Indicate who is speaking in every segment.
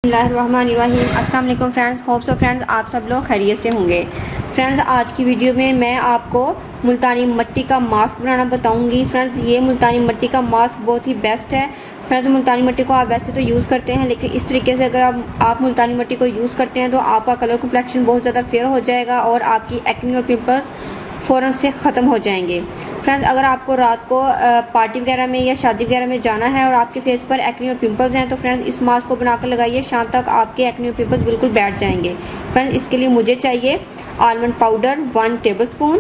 Speaker 1: बिस्मिल्लाहिर्रहमानिर्रहीम। अस्सलाम वालेकुम फ्रेंड्स, होप सो फ्रेंड्स आप सब लोग खैरियत से होंगे। फ्रेंड्स आज की वीडियो में मैं आपको मुल्तानी मिट्टी का मास्क बनाना बताऊंगी। फ्रेंड्स ये मुल्तानी मिट्टी का मास्क बहुत ही बेस्ट है। फ्रेंड्स मुल्तानी मिट्टी को आप वैसे तो यूज़ करते हैं, लेकिन इस तरीके से अगर आप मुल्तानी मिट्टी को यूज़ करते हैं तो आपका कलर कम्प्लेक्शन बहुत ज़्यादा फेयर हो जाएगा और आपकी एक्ने और पिंपल्स फ़ौरन से ख़त्म हो जाएंगे। फ्रेंड्स अगर आपको रात को पार्टी वगैरह में या शादी वगैरह में जाना है और आपके फेस पर एक्ने और पिंपल्स हैं तो फ्रेंड्स इस मास्क को बनाकर लगाइए, शाम तक आपके एक्ने और पिंपल्स बिल्कुल बैठ जाएंगे। फ्रेंड्स इसके लिए मुझे चाहिए आलमंड पाउडर 1 टेबलस्पून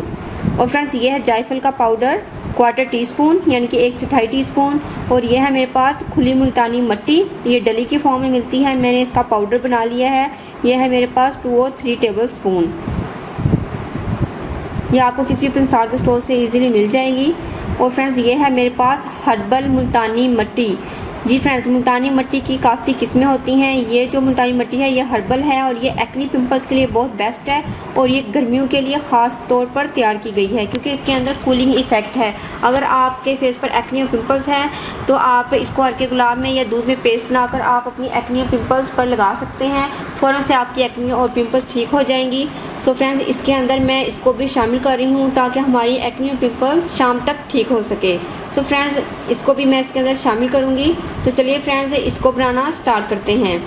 Speaker 1: और फ्रेंड्स ये है जायफल का पाउडर 1/4 टीस्पून यानी कि 1/4 टीस्पून और ये है मेरे पास खुली मुल्तानी मिट्टी, ये डली की फॉर्म में मिलती है, मैंने इसका पाउडर बना लिया है। यह है मेरे पास 2 और 3 टेबलस्पून। ये आपको किसी भी पंसार के स्टोर से इजीली मिल जाएगी। और फ्रेंड्स ये है मेरे पास हर्बल मुल्तानी मिट्टी। जी फ्रेंड्स मुल्तानी मिट्टी की काफ़ी किस्में होती हैं, ये जो मुल्तानी मिट्टी है ये हर्बल है और ये एक्ने पिंपल्स के लिए बहुत बेस्ट है और ये गर्मियों के लिए ख़ास तौर पर तैयार की गई है क्योंकि इसके अंदर कूलिंग इफ़ेक्ट है। अगर आपके फेस पर एक्ने और पिंपल्स हैं तो आप इसको हल्के गुलाब में या दूध में पेस्ट बनाकर आप अपनी एक्ने और पिंपल्स पर लगा सकते हैं, फ़ौरन से आपकी एक्ने और पिंपल्स ठीक हो जाएंगी। सो फ्रेंड्स इसके अंदर मैं इसको भी शामिल कर रही हूँ ताकि हमारी एक्ने और पिंपल्स शाम तक ठीक हो सके। सो फ्रेंड्स इसको भी मैं इसके अंदर शामिल करूँगी। तो चलिए फ्रेंड्स इसको बनाना स्टार्ट करते हैं।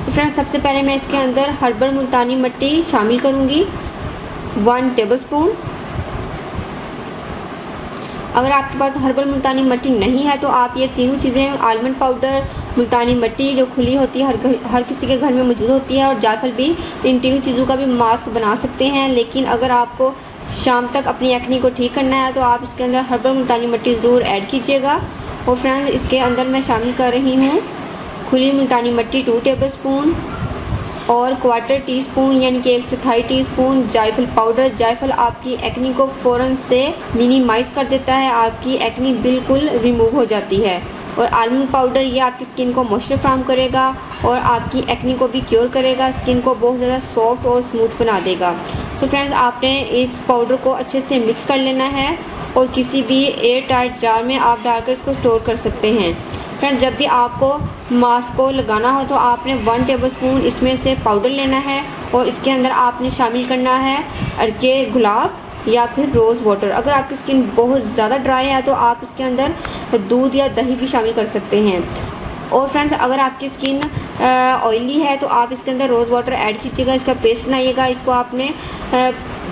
Speaker 1: तो फ्रेंड्स सबसे पहले मैं इसके अंदर हर्बल मुल्तानी मिट्टी शामिल करूँगी 1 टेबलस्पून। अगर आपके पास हर्बल मुल्तानी मिट्टी नहीं है तो आप ये तीनों चीज़ें आलमंड पाउडर, मुल्तानी मिट्टी जो खुली होती है हर किसी के घर में मौजूद होती है और जायफल भी, इन तीनों चीज़ों का भी मास्क बना सकते हैं। लेकिन अगर आपको शाम तक अपनी एक्ने को ठीक करना है तो आप इसके अंदर हर्बल मुल्तानी मिट्टी ज़रूर ऐड कीजिएगा। और फ्रेंड्स इसके अंदर मैं शामिल कर रही हूँ खुली मुल्तानी मिट्टी 2 टेबलस्पून और 1/4 टीस्पून यानी कि 1/4 टीस्पून जायफल पाउडर। जायफल आपकी एक्ने को फ़ौरन से मिनिमाइज़ कर देता है, आपकी एक्ने बिल्कुल रिमूव हो जाती है। और आलमंड पाउडर ये आपकी स्किन को मॉइस्चर फ्राहम करेगा और आपकी एक्ने को भी क्योर करेगा, स्किन को बहुत ज़्यादा सॉफ्ट और स्मूथ बना देगा। तो फ्रेंड्स आपने इस पाउडर को अच्छे से मिक्स कर लेना है और किसी भी एयर टाइट जार में आप डालकर इसको स्टोर कर सकते हैं। फ्रेंड्स जब भी आपको मास्क को लगाना हो तो आपने 1 टेबलस्पून इसमें से पाउडर लेना है और इसके अंदर आपने शामिल करना है अर्के गुलाब या फिर रोज़ वाटर। अगर आपकी स्किन बहुत ज़्यादा ड्राई है तो आप इसके अंदर दूध या दही भी शामिल कर सकते हैं। और फ्रेंड्स अगर आपकी स्किन ऑयली है तो आप इसके अंदर रोज़ वाटर ऐड कीजिएगा, इसका पेस्ट बनाइएगा। इसको आपने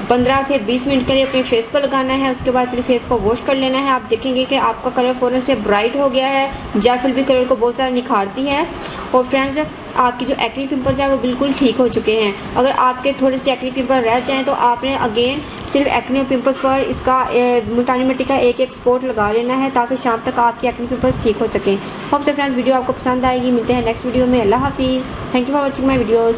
Speaker 1: 15 से 20 मिनट के लिए अपने फेस पर लगाना है, उसके बाद अपने फेस को वॉश कर लेना है। आप देखेंगे कि आपका कलर फ़ौरन से ब्राइट हो गया है, जायफल भी कलर को बहुत ज़्यादा निखारती है। और फ्रेंड्स आपकी जो एक्ने पिंपल्स हैं वो बिल्कुल ठीक हो चुके हैं। अगर आपके थोड़े से एक्ने पिंपल रह जाएँ तो आपने अगेन सिर्फ एक्ने पिंपल्स पर इसका मुल्तानी मिट्टी का एक स्पॉट लगा लेना है ताकि शाम तक आपकी एक्ने पिंपल्स ठीक हो सकें। होप से फ्रेंड्स वीडियो आपको पसंद आएगी। मिलते हैं नेक्स्ट वीडियो में। अल्लाह हाफिज़। Thank you for watching my videos.